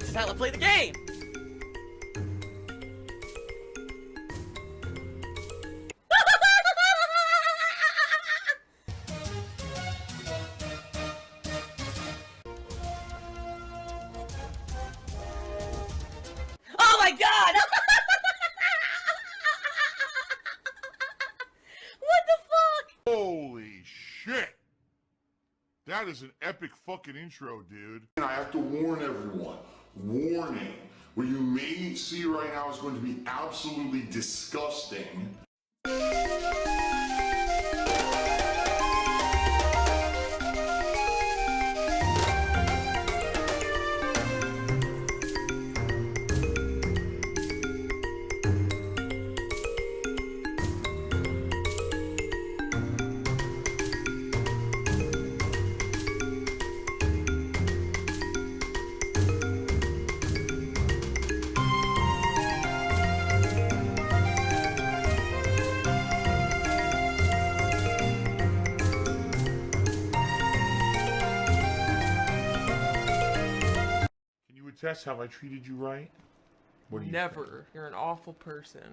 This is how I play the game! Oh my god! What the fuck? Holy shit! That is an epic fucking intro, dude. And I have to warn everyone. Warning. What you may see right now is going to be absolutely disgusting. Tess, have I treated you right? What do you Never. think? You're an awful person.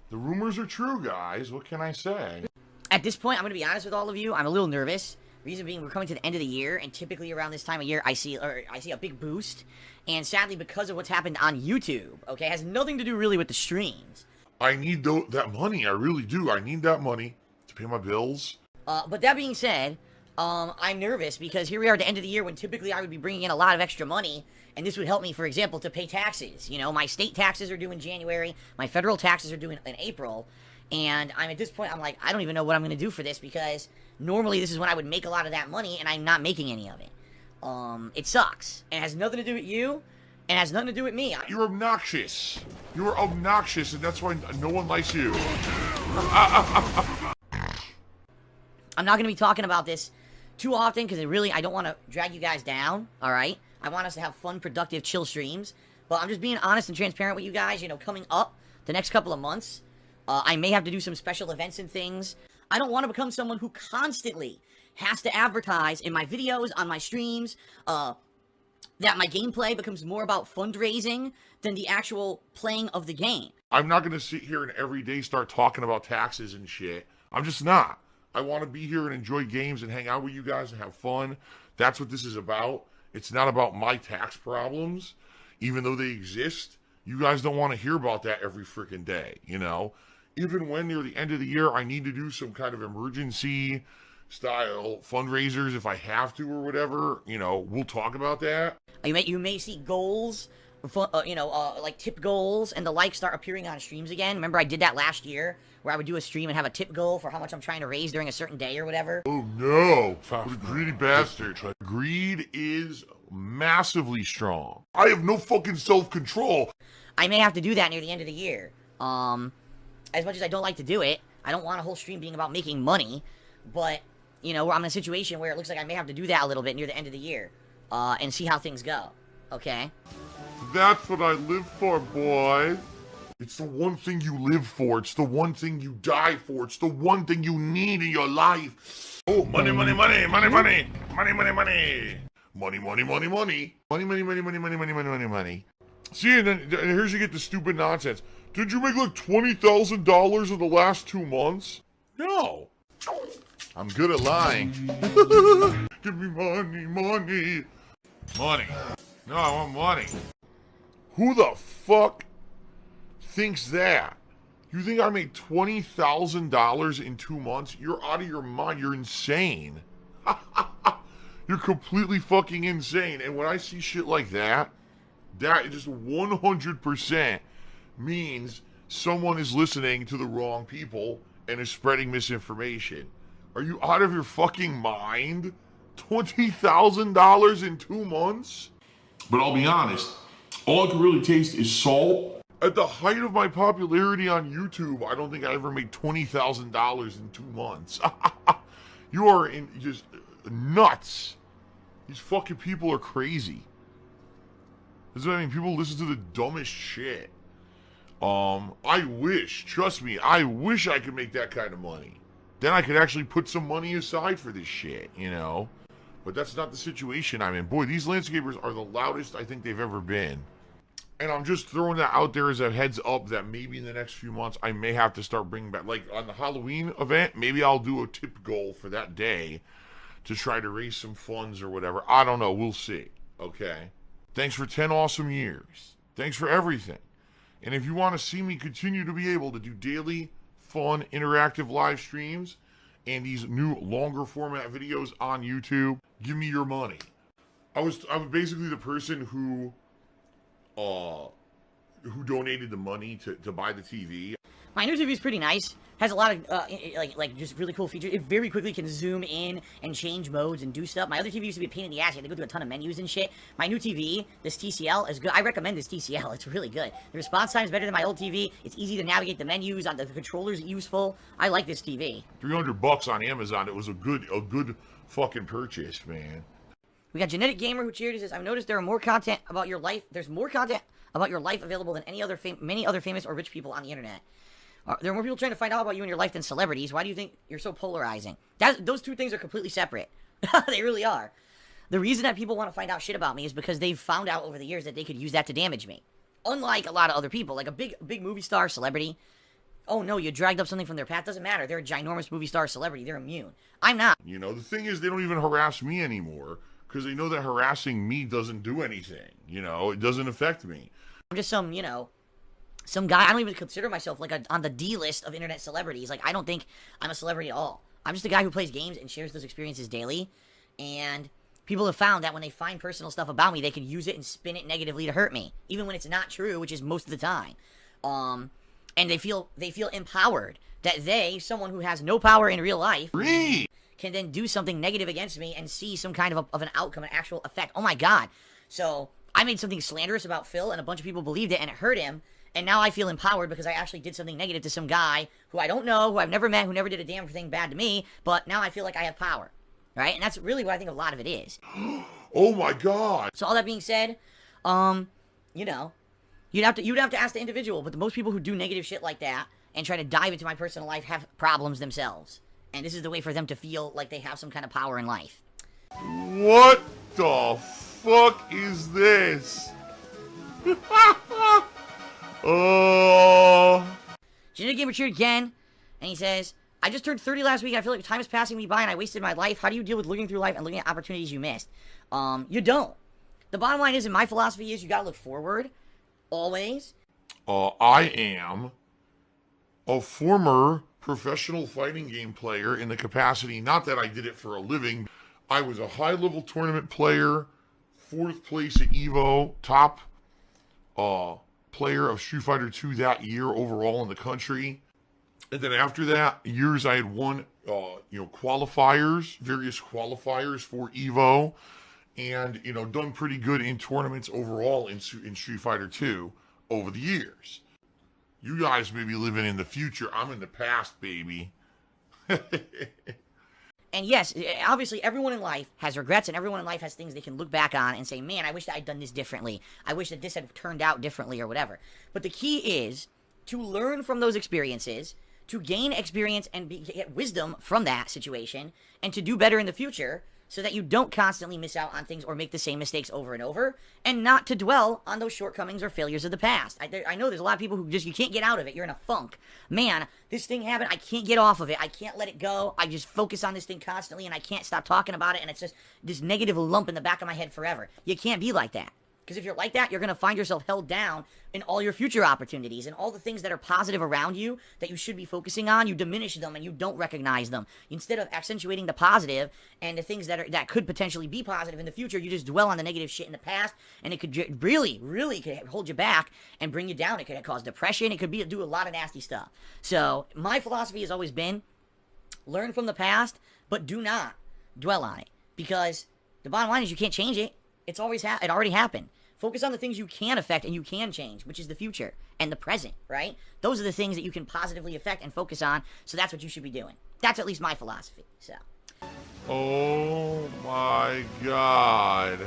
The rumors are true, guys. What can I say? At this point, I'm going to be honest with all of you. I'm a little nervous. Reason being, we're coming to the end of the year, and typically around this time of year, I see a big boost. And sadly, because of what's happened on YouTube, okay, it has nothing to do really with the streams. I need that money. I really do. I need that money to pay my bills. But that being said, I'm nervous because here we are at the end of the year when typically I would be bringing in a lot of extra money. And this would help me, for example, to pay taxes. You know, my state taxes are due in January. My federal taxes are due in April. And I'm at this point, I'm like, I don't even know what I'm going to do for this because normally this is when I would make a lot of that money and I'm not making any of it. It sucks. And it has nothing to do with you. And it has nothing to do with me. You're obnoxious. You're obnoxious, and that's why no one likes you. I'm not going to be talking about this too often because I don't want to drag you guys down, all right? I want us to have fun, productive, chill streams. But I'm just being honest and transparent with you guys. You know, coming up the next couple of months, I may have to do some special events and things. I don't want to become someone who constantly has to advertise in my videos, on my streams, that my gameplay becomes more about fundraising than the actual playing of the game. I'm not going to sit here and every day start talking about taxes and shit. I'm just not. I want to be here and enjoy games and hang out with you guys and have fun. That's what this is about. It's not about my tax problems, even though they exist. You guys don't want to hear about that every freaking day, you know? Even when near the end of the year, I need to do some kind of emergency style fundraisers if I have to or whatever, you know, we'll talk about that. You may see goals, like tip goals and the like start appearing on streams again. Remember I did that last year where I would do a stream and have a tip goal for how much I'm trying to raise during a certain day or whatever. Oh no, what a greedy bastard. Greed is massively strong. I have no fucking self-control. I may have to do that near the end of the year. As much as I don't like to do it, I don't want a whole stream being about making money, but, you know, I'm in a situation where it looks like I may have to do that a little bit near the end of the year, and see how things go, okay? That's what I live for, boy. It's the one thing you live for. It's the one thing you die for. It's the one thing you need in your life. Oh, money, money, money, money, money, money, money, money. Money, money, money, money. Money, money, money, money, money, money, money, money, money. See, and then here's you get the stupid nonsense. Did you make like $20,000 in the last 2 months? No. I'm good at lying. Give me money, money. Money. No, I want money. Who the fuck thinks that? You think I made $20,000 in 2 months? You're out of your mind. You're insane. You're completely fucking insane. And when I see shit like that, that just 100% means someone is listening to the wrong people and is spreading misinformation. Are you out of your fucking mind? $20,000 in 2 months? But I'll be honest, all I can really taste is salt. At the height of my popularity on YouTube, I don't think I ever made $20,000 in 2 months. You are just nuts. These fucking people are crazy. That's what I mean. People listen to the dumbest shit. I wish, trust me, I wish I could make that kind of money. Then I could actually put some money aside for this shit, you know? But that's not the situation I'm in. Boy, these landscapers are the loudest I think they've ever been. And I'm just throwing that out there as a heads up that maybe in the next few months I may have to start bringing back, like on the Halloween event, maybe I'll do a tip goal for that day to try to raise some funds or whatever. I don't know. We'll see. Okay. Thanks for 10 awesome years. Thanks for everything. And if you want to see me continue to be able to do daily, fun, interactive live streams and these new longer format videos on YouTube, give me your money. I was basically the person who donated the money to buy the TV. My new TV is pretty nice. Has a lot of, like just really cool features. It very quickly can zoom in and change modes and do stuff. My other TV used to be a pain in the ass. You had to go through a ton of menus and shit. My new TV, this TCL, is good. I recommend this TCL. It's really good. The response time is better than my old TV. It's easy to navigate the menus. The controller's useful. I like this TV. $300 on Amazon. It was a good fucking purchase, man. We got Genetic Gamer who cheered and says, I've noticed there are more content about your life. There's more content about your life available than many other famous or rich people on the internet. There are more people trying to find out about you and your life than celebrities. Why do you think you're so polarizing? Those two things are completely separate. They really are. The reason that people want to find out shit about me is because they've found out over the years that they could use that to damage me. Unlike a lot of other people, like a big movie star, celebrity. Oh no, you dragged up something from their path. Doesn't matter. They're a ginormous movie star, celebrity. They're immune. I'm not. You know, the thing is they don't even harass me anymore because they know that harassing me doesn't do anything. You know, it doesn't affect me. I'm just some guy. I don't even consider myself like on the D list of internet celebrities. Like, I don't think I'm a celebrity at all. I'm just a guy who plays games and shares those experiences daily. And people have found that when they find personal stuff about me, they can use it and spin it negatively to hurt me, even when it's not true, which is most of the time. And they feel empowered that someone who has no power in real life, can then do something negative against me and see some kind of an outcome, an actual effect. Oh my God! So I made something slanderous about Phil, and a bunch of people believed it, and it hurt him. And now I feel empowered because I actually did something negative to some guy who I don't know, who I've never met, who never did a damn thing bad to me, but now I feel like I have power, right? And that's really what I think a lot of it is. Oh my God! So all that being said, you'd have to ask the individual, but most people who do negative shit like that and try to dive into my personal life have problems themselves. And this is the way for them to feel like they have some kind of power in life. What the fuck is this? Oh. Genetic Gamer cheered again, and he says, I just turned 30 last week, and I feel like time is passing me by, and I wasted my life. How do you deal with looking through life and looking at opportunities you missed? You don't. The bottom line is, and my philosophy is, you gotta look forward, always. I am a former professional fighting game player in the capacity, not that I did it for a living. I was a high-level tournament player, 4th place at EVO, top, player of Street Fighter 2 that year overall in the country. And then after that, years I had won, qualifiers, various qualifiers for EVO, and, done pretty good in tournaments overall in Street Fighter 2 over the years. You guys may be living in the future. I'm in the past, baby. And yes, obviously everyone in life has regrets, and everyone in life has things they can look back on and say, man, I wish that I'd done this differently. I wish that this had turned out differently or whatever. But the key is to learn from those experiences, to gain experience and get wisdom from that situation, and to do better in the future so that you don't constantly miss out on things or make the same mistakes over and over, and not to dwell on those shortcomings or failures of the past. I know there's a lot of people who you can't get out of it. You're in a funk. Man, this thing happened. I can't get off of it. I can't let it go. I just focus on this thing constantly, and I can't stop talking about it, and it's just this negative lump in the back of my head forever. You can't be like that. Because if you're like that, you're going to find yourself held down in all your future opportunities, and all the things that are positive around you that you should be focusing on, you diminish them and you don't recognize them. Instead of accentuating the positive and the things that could potentially be positive in the future, you just dwell on the negative shit in the past, and it could really could hold you back and bring you down. It could cause depression. It could do a lot of nasty stuff. So my philosophy has always been, learn from the past, but do not dwell on it, because the bottom line is you can't change it. It's always it already happened. Focus on the things you can affect and you can change, which is the future and the present, right? Those are the things that you can positively affect and focus on, so that's what you should be doing. That's at least my philosophy, so. Oh my God.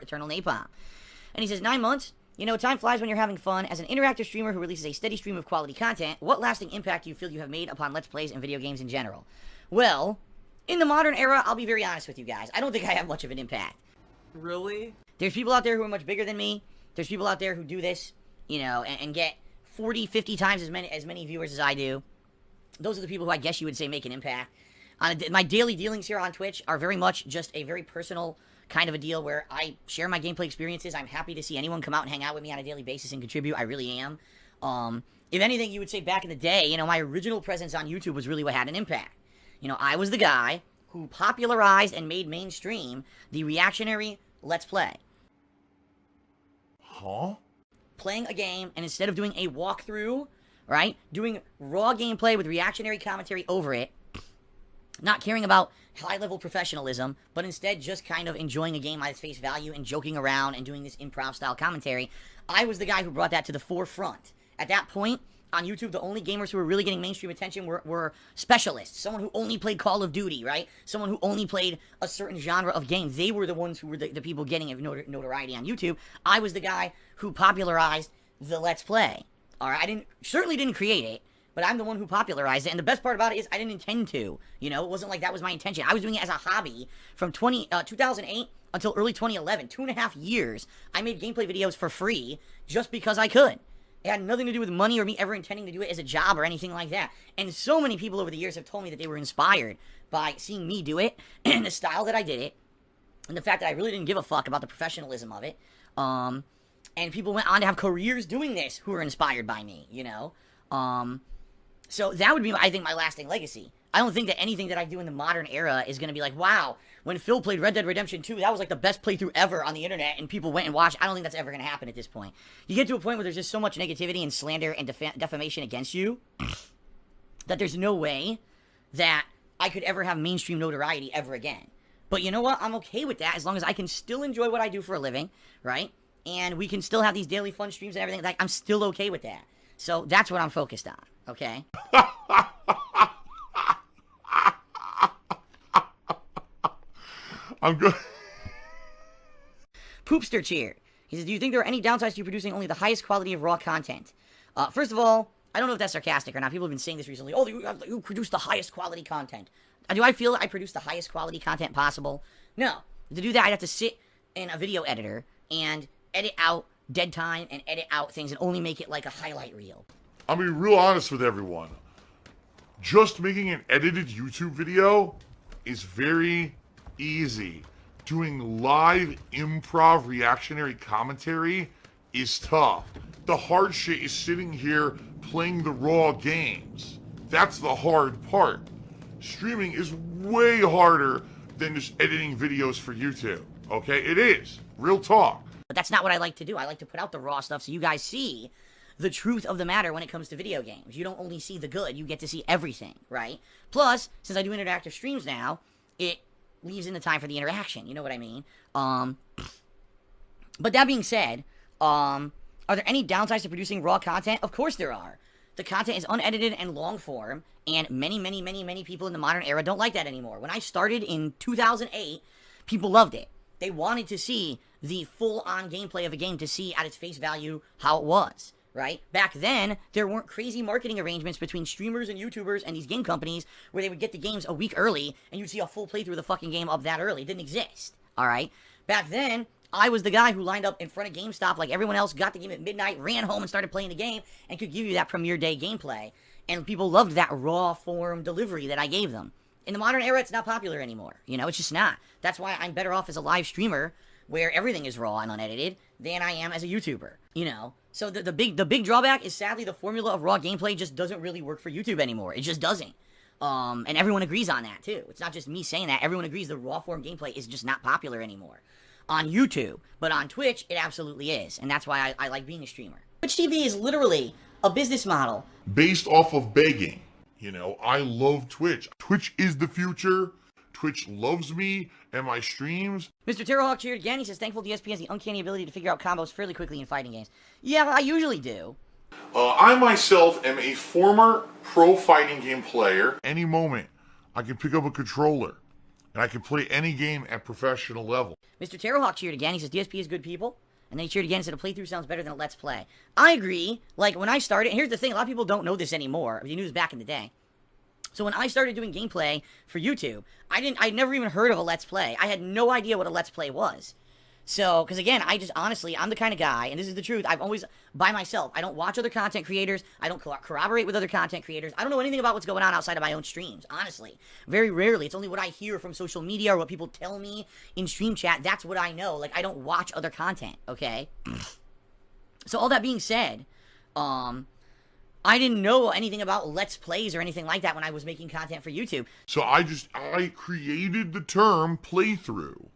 Eternal Napalm. And he says, 9 months. Time flies when you're having fun. As an interactive streamer who releases a steady stream of quality content, what lasting impact do you feel you have made upon Let's Plays and video games in general? Well, In the modern era, I'll be very honest with you guys. I don't think I have much of an impact. Really? There's people out there who are much bigger than me. There's people out there who do this, you know, and get 40, 50 times as many viewers as I do. Those are the people who I guess you would say make an impact. My daily dealings here on Twitch are very much just a very personal kind of a deal where I share my gameplay experiences. I'm happy to see anyone come out and hang out with me on a daily basis and contribute. I really am. If anything, you would say back in the day, you know, my original presence on YouTube was really what had an impact. You know, I was the guy who popularized and made mainstream the reactionary Let's Play. Huh? Playing a game, and instead of doing a walkthrough, right, doing raw gameplay with reactionary commentary over it, not caring about high-level professionalism, but instead just kind of enjoying a game at its face value and joking around and doing this improv-style commentary, I was the guy who brought that to the forefront. At that point, on YouTube, the only gamers who were really getting mainstream attention were specialists. Someone who only played Call of Duty, right? Someone who only played a certain genre of game. They were the ones who were the people getting notoriety on YouTube. I was the guy who popularized the Let's Play. All right, I certainly didn't create it, but I'm the one who popularized it. And the best part about it is I didn't intend to. You know, it wasn't like that was my intention. I was doing it as a hobby from 2008 until early 2011. 2.5 years, I made gameplay videos for free just because I could. It had nothing to do with money or me ever intending to do it as a job or anything like that. And so many people over the years have told me that they were inspired by seeing me do it, and the style that I did it, and the fact that I really didn't give a fuck about the professionalism of it. And people went on to have careers doing this who were inspired by me, you know? So that would be, I think, my lasting legacy. I don't think that anything that I do in the modern era is going to be like, wow, when Phil played Red Dead Redemption 2, that was like the best playthrough ever on the internet, and people went and watched. I don't think that's ever going to happen at this point. You get to a point where there's just so much negativity and slander and defamation against you that there's no way that I could ever have mainstream notoriety ever again. But you know what? I'm okay with that as long as I can still enjoy what I do for a living, right? And we can still have these daily fun streams and everything. Like, I'm still okay with that. So that's what I'm focused on, okay? I'm good. Poopster Cheer. He says, do you think there are any downsides to you producing only the highest quality of raw content? First of all, I don't know if that's sarcastic or not. People have been saying this recently. Oh, you produce the highest quality content. Do I feel that I produce the highest quality content possible? No. To do that, I'd have to sit in a video editor and edit out dead time and edit out things and only make it like a highlight reel. I'll be real honest with everyone. Just making an edited YouTube video is very easy. Doing live improv reactionary commentary is tough. The hard shit is sitting here playing the raw games. That's the hard part. Streaming is way harder than just editing videos for YouTube. Okay? It is. Real talk. But that's not what I like to do. I like to put out the raw stuff so you guys see the truth of the matter when it comes to video games. You don't only see the good, you get to see everything, right? Plus, since I do interactive streams now, it leaves in the time for the interaction, you know what I mean? But that being said, are there any downsides to producing raw content? Of course there are. The content is unedited and long form, and many people in the modern era don't like that anymore. When I started in 2008, people loved it. They wanted to see the full-on gameplay of a game to see at its face value how it was, right? Back then, there weren't crazy marketing arrangements between streamers and YouTubers and these game companies where they would get the games a week early and you'd see a full playthrough of the fucking game up that early. It didn't exist, all right? Back then, I was the guy who lined up in front of GameStop like everyone else, got the game at midnight, ran home and started playing the game, and could give you that premiere day gameplay. And people loved that raw form delivery that I gave them. In the modern era, it's not popular anymore. You know, it's just not. That's why I'm better off as a live streamer where everything is raw and unedited than I am as a YouTuber, you know? So the big drawback is, sadly, the formula of raw gameplay just doesn't really work for YouTube anymore. It just doesn't. And everyone agrees on that, too. It's not just me saying that. Everyone agrees the raw form gameplay is just not popular anymore on YouTube. But on Twitch, it absolutely is. And that's why I like being a streamer. Twitch TV is literally a business model Based off of begging. You know, I love Twitch. Twitch is the future. Twitch loves me and my streams. Mr. Terrorhawk cheered again. He says, thankful DSP has the uncanny ability to figure out combos fairly quickly in fighting games. Yeah, I usually do. I myself am a former pro fighting game player. Any moment, I can pick up a controller and I can play any game at professional level. Mr. Terrorhawk cheered again. He says, DSP is good people. And then he cheered again and said, a playthrough sounds better than a let's play. I agree. Like, when I started, here's the thing. A lot of people don't know this anymore. You knew this back in the day. So when I started doing gameplay for YouTube, I'd never even heard of a Let's Play. I had no idea what a Let's Play was. So, because again, honestly, I'm the kind of guy, and this is the truth, I'm always by myself. I don't watch other content creators. I don't corroborate with other content creators. I don't know anything about what's going on outside of my own streams, honestly. Very rarely. It's only what I hear from social media or what people tell me in stream chat. That's what I know. Like, I don't watch other content, okay? So, all that being said, I didn't know anything about Let's Plays or anything like that when I was making content for YouTube. So I created the term playthrough.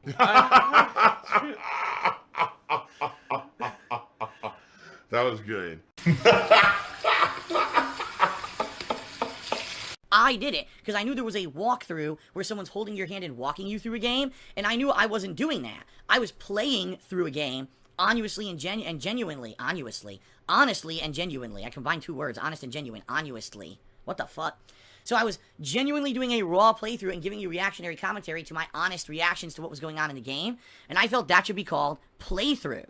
That was good. I did it because I knew there was a walkthrough where someone's holding your hand and walking you through a game, and I knew I wasn't doing that. I was playing through a game honestly and genuinely. Honestly and genuinely. I combined two words, honest and genuine. Honestly. What the fuck? So I was genuinely doing a raw playthrough and giving you reactionary commentary to my honest reactions to what was going on in the game, and I felt that should be called playthrough.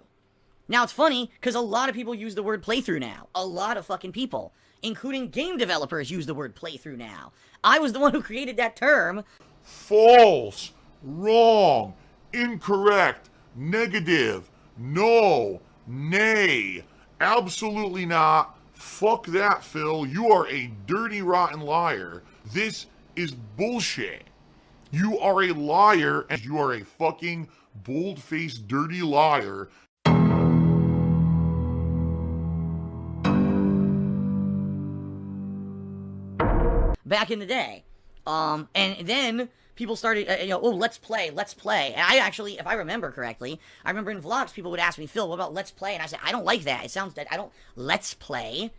Now, it's funny, because a lot of people use the word playthrough now. A lot of fucking people, including game developers, use the word playthrough now. I was the one who created that term. False, wrong, incorrect, negative, no, nay, absolutely not. Fuck that, Phil. You are a dirty, rotten liar. This is bullshit. You are a liar, and you are a fucking bold-faced, dirty liar. Back in the day. And then people started, oh, let's play. And I actually, if I remember correctly, I remember in vlogs, people would ask me, Phil, what about let's play? And I said, I don't like that. It sounds that let's play.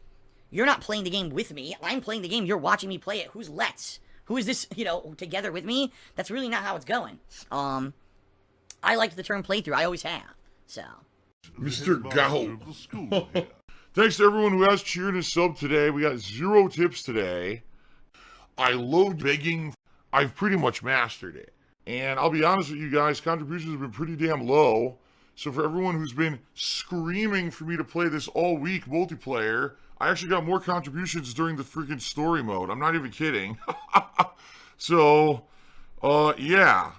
You're not playing the game with me. I'm playing the game. You're watching me play it. Who's let's? Who is this, together with me? That's really not how it's going. I liked the term playthrough. I always have. So. Mr. Gow. Thanks to everyone who has cheered and subbed today. We got 0 tips today. I love begging. I've pretty much mastered it. And I'll be honest with you guys, contributions have been pretty damn low. So for everyone who's been screaming for me to play this all week multiplayer, I actually got more contributions during the freaking story mode. I'm not even kidding. So, yeah.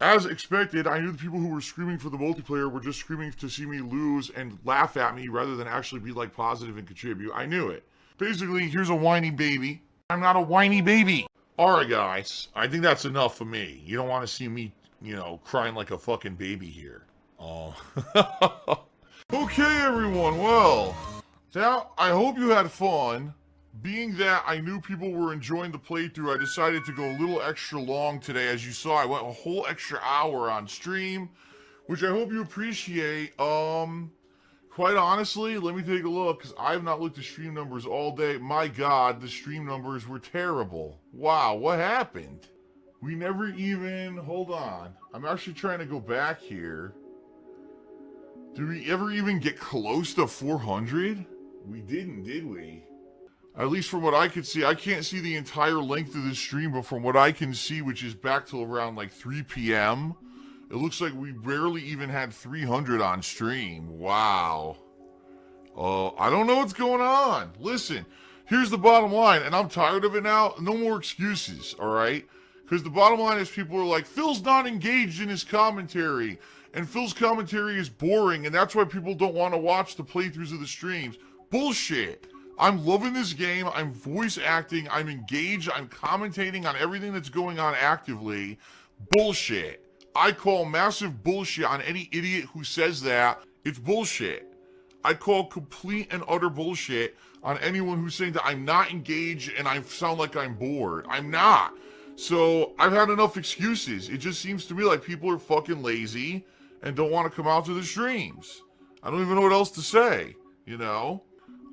As expected, I knew the people who were screaming for the multiplayer were just screaming to see me lose and laugh at me rather than actually be like positive and contribute. I knew it. Basically, here's a whiny baby. I'm not a whiny baby. Alright, guys. I think that's enough for me. You don't want to see me, crying like a fucking baby here. Oh. Okay, everyone. Well, now, I hope you had fun. Being that I knew people were enjoying the playthrough, I decided to go a little extra long today. As you saw, I went a whole extra hour on stream, which I hope you appreciate. Quite honestly, let me take a look, because I have not looked at stream numbers all day. My God, the stream numbers were terrible. Wow, what happened? We never even... Hold on. I'm actually trying to go back here. Did we ever even get close to 400? We didn't, did we? At least from what I could see. I can't see the entire length of the stream, but from what I can see, which is back till around like 3 p.m., it looks like we barely even had 300 on stream. Wow. I don't know what's going on. Listen, here's the bottom line, and I'm tired of it now. No more excuses, all right? Because the bottom line is people are like, Phil's not engaged in his commentary, and Phil's commentary is boring, and that's why people don't want to watch the playthroughs of the streams. Bullshit. I'm loving this game. I'm voice acting. I'm engaged. I'm commentating on everything that's going on actively. Bullshit. I call massive bullshit on any idiot who says that. It's bullshit. I call complete and utter bullshit on anyone who's saying that I'm not engaged and I sound like I'm bored. I'm not. So I've had enough excuses. It just seems to me like people are fucking lazy and don't want to come out to the streams. I don't even know what else to say,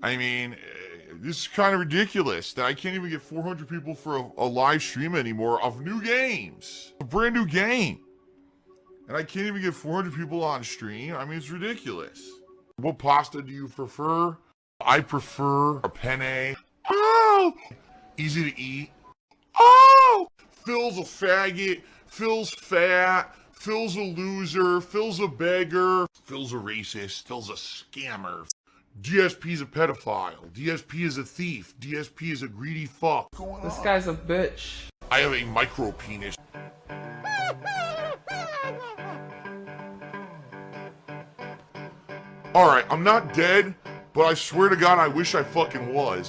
I mean, this is kind of ridiculous that I can't even get 400 people for a live stream anymore of new games. A brand new game. And I can't even get 400 people on stream. I mean, it's ridiculous. What pasta do you prefer? I prefer a penne. Oh! Easy to eat. Oh! Phil's a faggot. Phil's fat. Phil's a loser. Phil's a beggar. Phil's a racist. Phil's a scammer. DSP is a pedophile. DSP is a thief. DSP is a greedy fuck. This guy's a bitch. I have a micro penis. Alright, I'm not dead, but I swear to God I wish I fucking was.